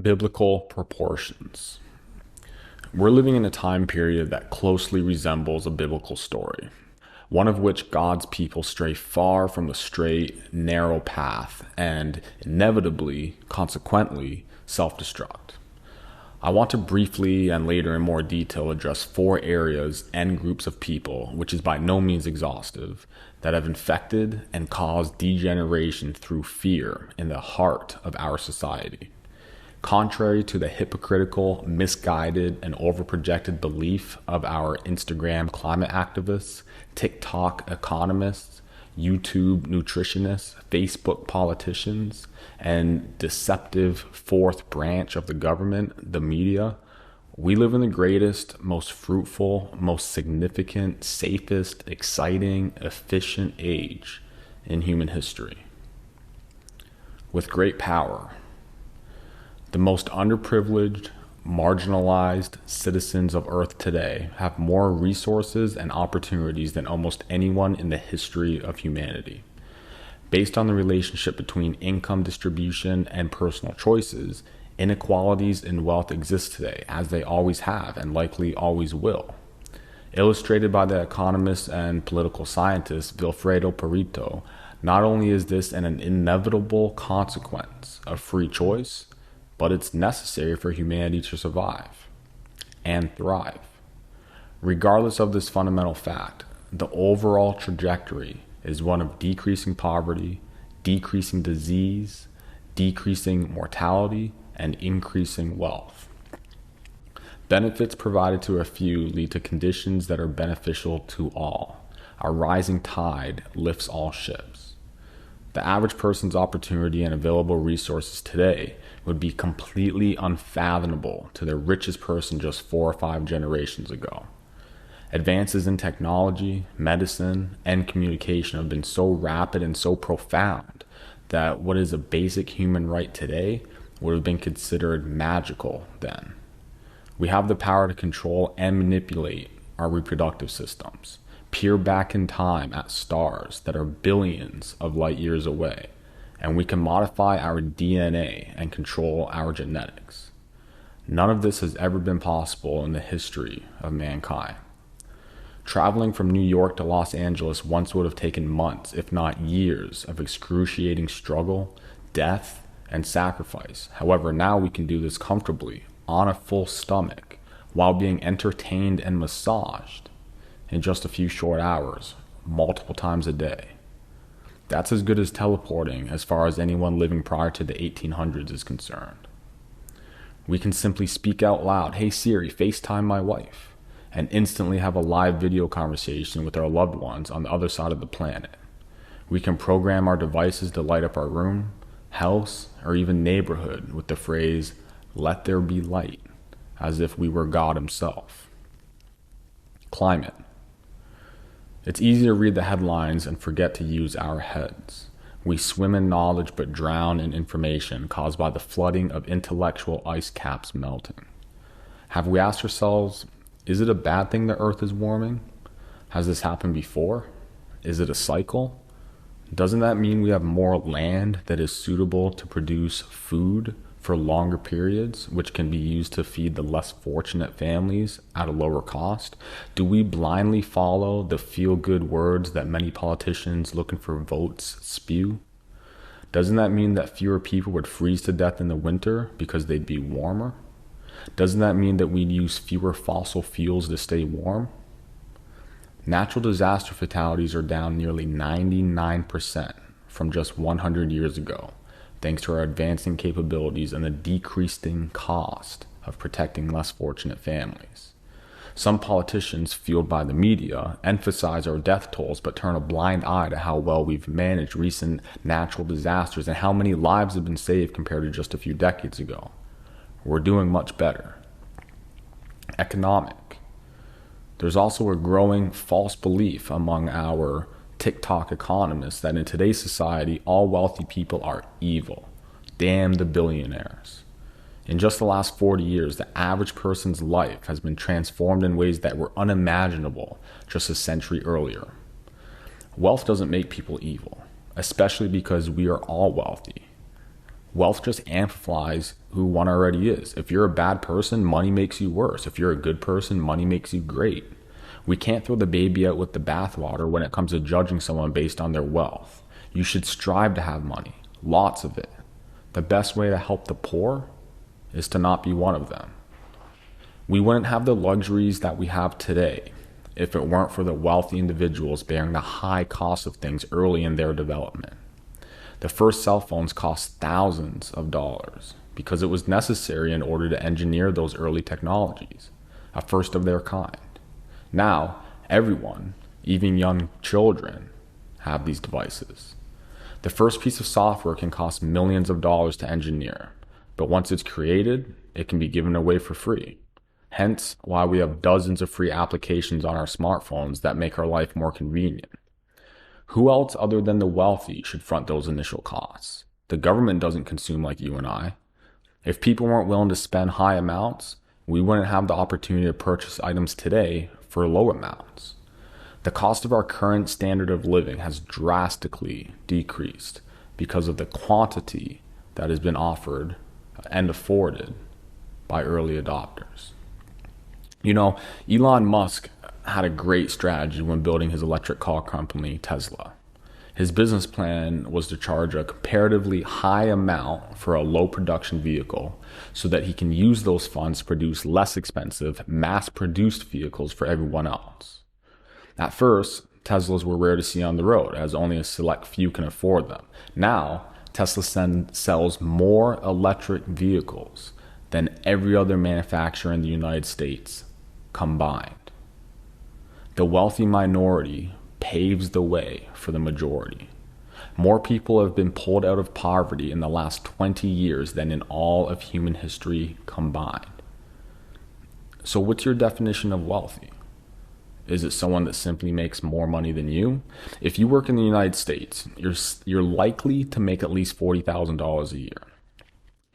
Biblical proportions. We're living in a time period that closely resembles a biblical story, one of which God's people stray far from the straight, narrow path and inevitably, consequently, self-destruct. I want to briefly and later in more detail address four areas and groups of people, which is by no means exhaustive, that have infected and caused degeneration through fear in the heart of our society. Contrary to the hypocritical, misguided, and overprojected belief of our Instagram climate activists, TikTok economists, YouTube nutritionists, Facebook politicians, and deceptive fourth branch of the government, the media, we live in the greatest, most fruitful, most significant, safest, exciting, efficient age in human history. With great power, the most underprivileged, marginalized citizens of Earth today have more resources and opportunities than almost anyone in the history of humanity. Based on the relationship between income distribution and personal choices, inequalities in wealth exist today, as they always have and likely always will. Illustrated by the economist and political scientist Vilfredo Pareto, not only is this an inevitable consequence of free choice, but it's necessary for humanity to survive and thrive. Regardless of this fundamental fact, the overall trajectory is one of decreasing poverty, decreasing disease, decreasing mortality, and increasing wealth. Benefits provided to a few lead to conditions that are beneficial to all. A rising tide lifts all ships. The average person's opportunity and available resources today would be completely unfathomable to the richest person just 4 or 5 generations ago. Advances in technology, medicine, and communication have been so rapid and so profound that what is a basic human right today would have been considered magical then. We have the power to control and manipulate our reproductive systems, peer back in time at stars that are billions of light years away, and we can modify our DNA and control our genetics. None of this has ever been possible in the history of mankind. Traveling from New York to Los Angeles once would have taken months, if not years, of excruciating struggle, death, and sacrifice. However, now we can do this comfortably, on a full stomach, while being entertained and massaged in just a few short hours, multiple times a day. That's as good as teleporting as far as anyone living prior to the 1800s is concerned. We can simply speak out loud, "Hey Siri, FaceTime my wife," and instantly have a live video conversation with our loved ones on the other side of the planet. We can program our devices to light up our room, house, or even neighborhood with the phrase, "Let there be light," as if we were God himself. Climate. It's easy to read the headlines and forget to use our heads. We swim in knowledge but drown in information caused by the flooding of intellectual ice caps melting. Have we asked ourselves, is it a bad thing the Earth is warming? Has this happened before? Is it a cycle? Doesn't that mean we have more land that is suitable to produce food for longer periods, which can be used to feed the less fortunate families at a lower cost? Do we blindly follow the feel-good words that many politicians looking for votes spew? Doesn't that mean that fewer people would freeze to death in the winter because they'd be warmer? Doesn't that mean that we'd use fewer fossil fuels to stay warm? Natural disaster fatalities are down nearly 99% from just 100 years ago, thanks to our advancing capabilities and the decreasing cost of protecting less fortunate families. Some politicians, fueled by the media, emphasize our death tolls but turn a blind eye to how well we've managed recent natural disasters and how many lives have been saved compared to just a few decades ago. We're doing much better. Economic. There's also a growing false belief among our TikTok economists that in today's society, all wealthy people are evil. Damn the billionaires. In just the last 40 years, the average person's life has been transformed in ways that were unimaginable just a century earlier. Wealth doesn't make people evil, especially because we are all wealthy. Wealth just amplifies who one already is. If you're a bad person, money makes you worse. If you're a good person, money makes you great. We can't throw the baby out with the bathwater when it comes to judging someone based on their wealth. You should strive to have money, lots of it. The best way to help the poor is to not be one of them. We wouldn't have the luxuries that we have today if it weren't for the wealthy individuals bearing the high cost of things early in their development. The first cell phones cost thousands of dollars because it was necessary in order to engineer those early technologies, a first of their kind. Now, everyone, even young children, have these devices. The first piece of software can cost millions of dollars to engineer, but once it's created, it can be given away for free. Hence why we have dozens of free applications on our smartphones that make our life more convenient. Who else other than the wealthy should front those initial costs? The government doesn't consume like you and I. If people weren't willing to spend high amounts, we wouldn't have the opportunity to purchase items today for low amounts. The cost of our current standard of living has drastically decreased because of the quantity that has been offered and afforded by early adopters. You know, Elon Musk had a great strategy when building his electric car company, Tesla. His business plan was to charge a comparatively high amount for a low production vehicle so that he can use those funds to produce less expensive, mass-produced vehicles for everyone else. At first, Teslas were rare to see on the road, as only a select few can afford them. Now, Tesla sells more electric vehicles than every other manufacturer in the United States combined. The wealthy minority paves the way for the majority. More people have been pulled out of poverty in the last 20 years than in all of human history combined. So what's your definition of wealthy? Is it someone that simply makes more money than you? If you work in the United States, you're likely to make at least $40,000 a year.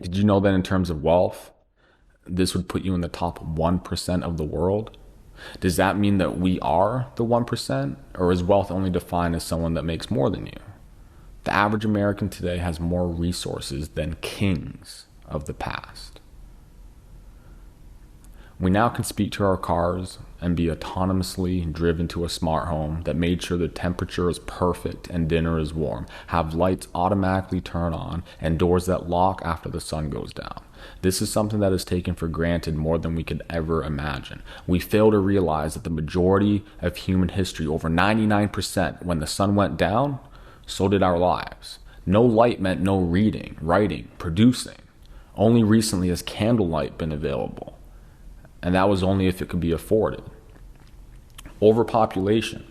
Did you know that in terms of wealth, this would put you in the top 1% of the world? Does that mean that we are the 1%? Or is wealth only defined as someone that makes more than you? The average American today has more resources than kings of the past. We now can speak to our cars and be autonomously driven to a smart home that made sure the temperature is perfect and dinner is warm, have lights automatically turn on, and doors that lock after the sun goes down. This is something that is taken for granted more than we could ever imagine. We fail to realize that the majority of human history, over 99%, when the sun went down, so did our lives. No light meant no reading, writing, producing. Only recently has candlelight been available, and that was only if it could be afforded. Overpopulation.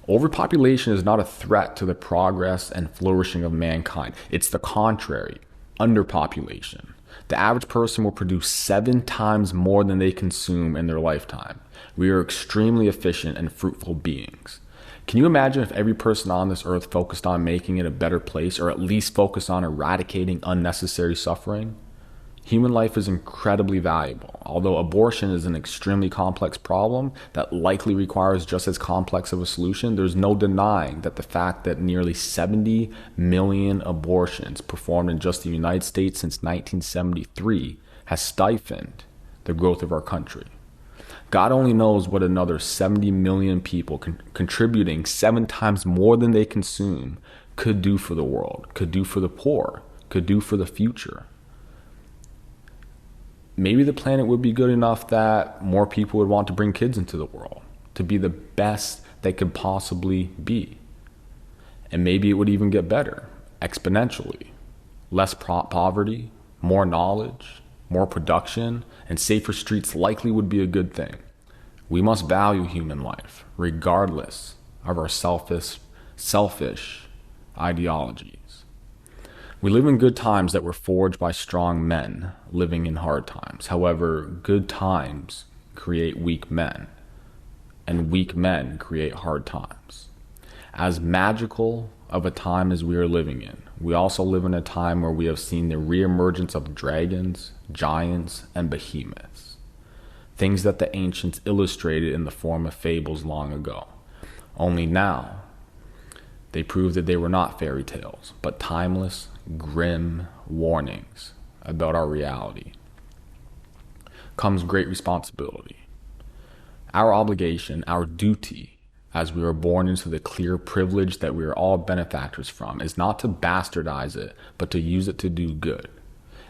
Overpopulation is not a threat to the progress and flourishing of mankind. It's the contrary, underpopulation. The average person will produce 7 times more than they consume in their lifetime. We are extremely efficient and fruitful beings. Can you imagine if every person on this earth focused on making it a better place, or at least focused on eradicating unnecessary suffering? Human life is incredibly valuable. Although abortion is an extremely complex problem that likely requires just as complex of a solution, there's no denying that the fact that nearly 70 million abortions performed in just the United States since 1973 has stifled the growth of our country. God only knows what another 70 million people contributing 7 times more than they consume could do for the world, could do for the poor, could do for the future. Maybe the planet would be good enough that more people would want to bring kids into the world to be the best they could possibly be. And maybe it would even get better exponentially. Less poverty, more knowledge, more production, and safer streets likely would be a good thing. We must value human life, regardless of our selfish ideologies. We live in good times that were forged by strong men living in hard times. However, good times create weak men, and weak men create hard times. As magical of a time as we are living in, we also live in a time where we have seen the reemergence of dragons, giants, and behemoths. Things that the ancients illustrated in the form of fables long ago. Only now, they prove that they were not fairy tales, but timeless, grim warnings about our reality comes great responsibility. Our obligation, our duty, as we are born into the clear privilege that we are all benefactors from, is not to bastardize it, but to use it to do good.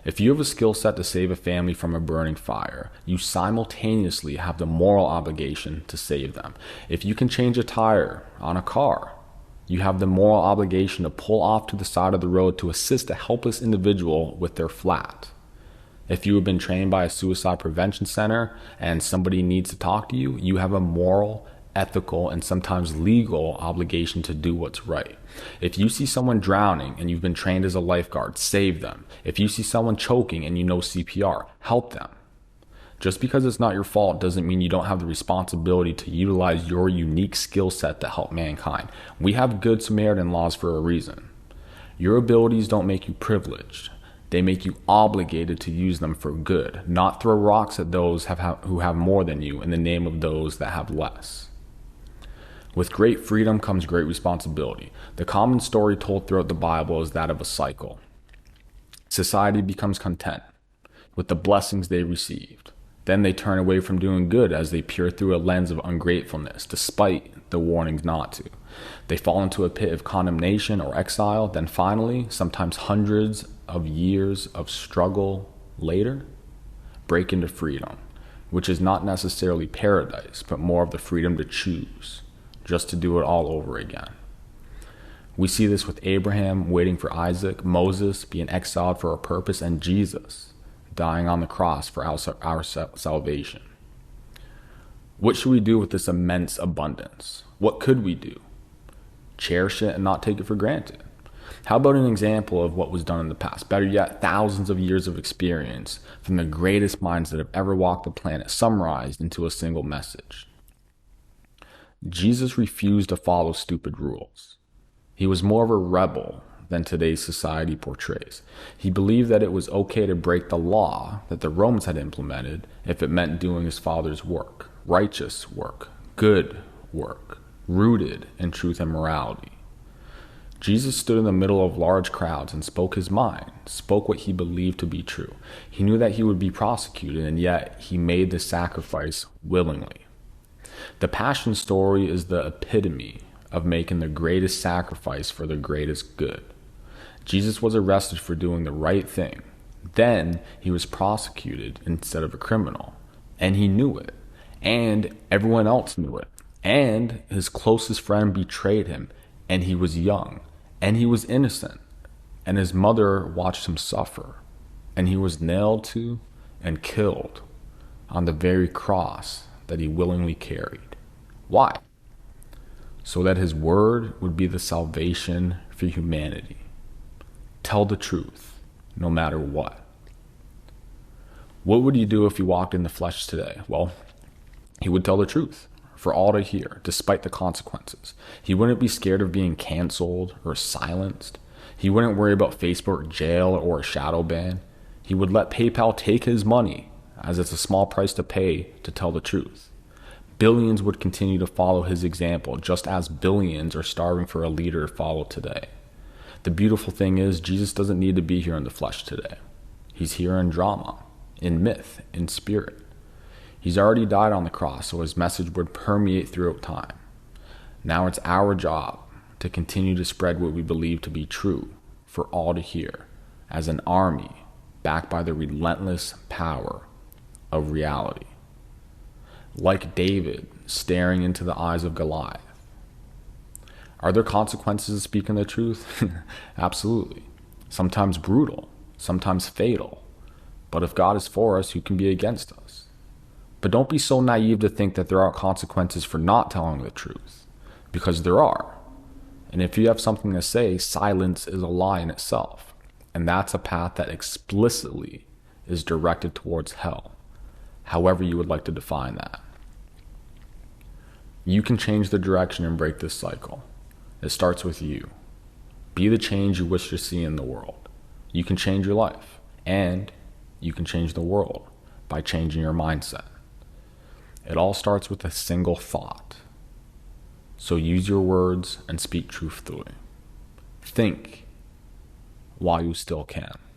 If you have a skill set to save a family from a burning fire, you simultaneously have the moral obligation to save them. If you can change a tire on a car, you have the moral obligation to pull off to the side of the road to assist a helpless individual with their flat. If you have been trained by a suicide prevention center and somebody needs to talk to you, you have a moral, ethical, and sometimes legal obligation to do what's right. If you see someone drowning and you've been trained as a lifeguard, save them. If you see someone choking and you know CPR, help them. Just because it's not your fault doesn't mean you don't have the responsibility to utilize your unique skill set to help mankind. We have Good Samaritan laws for a reason. Your abilities don't make you privileged. They make you obligated to use them for good, not throw rocks at those who have more than you in the name of those that have less. With great freedom comes great responsibility. The common story told throughout the Bible is that of a cycle. Society becomes content with the blessings they received. Then they turn away from doing good as they peer through a lens of ungratefulness, despite the warnings not to. They fall into a pit of condemnation or exile. Then finally, sometimes hundreds of years of struggle later, break into freedom, which is not necessarily paradise, but more of the freedom to choose, just to do it all over again. We see this with Abraham waiting for Isaac, Moses being exiled for a purpose, and Jesus dying on the cross for our salvation. What should we do with this immense abundance? What could we do? Cherish it and not take it for granted. How about an example of what was done in the past? Better yet, thousands of years of experience from the greatest minds that have ever walked the planet, summarized into a single message. Jesus refused to follow stupid rules. He was more of a rebel than today's society portrays. He believed that it was okay to break the law that the Romans had implemented if it meant doing his Father's work, righteous work, good work, rooted in truth and morality. Jesus stood in the middle of large crowds and spoke his mind, spoke what he believed to be true. He knew that he would be prosecuted, and yet he made the sacrifice willingly. The Passion story is the epitome of making the greatest sacrifice for the greatest good. Jesus was arrested for doing the right thing. Then he was prosecuted instead of a criminal. And he knew it. And everyone else knew it. And his closest friend betrayed him. And he was young. And he was innocent. And his mother watched him suffer. And he was nailed to and killed on the very cross that he willingly carried. Why? So that his word would be the salvation for humanity. Tell the truth, no matter what. What would you do if you walked in the flesh today? Well, he would tell the truth for all to hear, despite the consequences. He wouldn't be scared of being canceled or silenced. He wouldn't worry about Facebook jail or a shadow ban. He would let PayPal take his money, as it's a small price to pay to tell the truth. Billions would continue to follow his example, just as billions are starving for a leader to follow today. The beautiful thing is, Jesus doesn't need to be here in the flesh today. He's here in drama, in myth, in spirit. He's already died on the cross, so his message would permeate throughout time. Now it's our job to continue to spread what we believe to be true for all to hear, as an army backed by the relentless power of reality. Like David staring into the eyes of Goliath. Are there consequences to speaking the truth? Absolutely. Sometimes brutal, sometimes fatal. But if God is for us, who can be against us? But don't be so naive to think that there aren't consequences for not telling the truth, because there are. And if you have something to say, silence is a lie in itself. And that's a path that explicitly is directed towards hell, however you would like to define that. You can change the direction and break this cycle. It starts with you. Be the change you wish to see in the world. You can change your life, and you can change the world by changing your mindset. It all starts with a single thought. So use your words and speak truthfully. Think while you still can.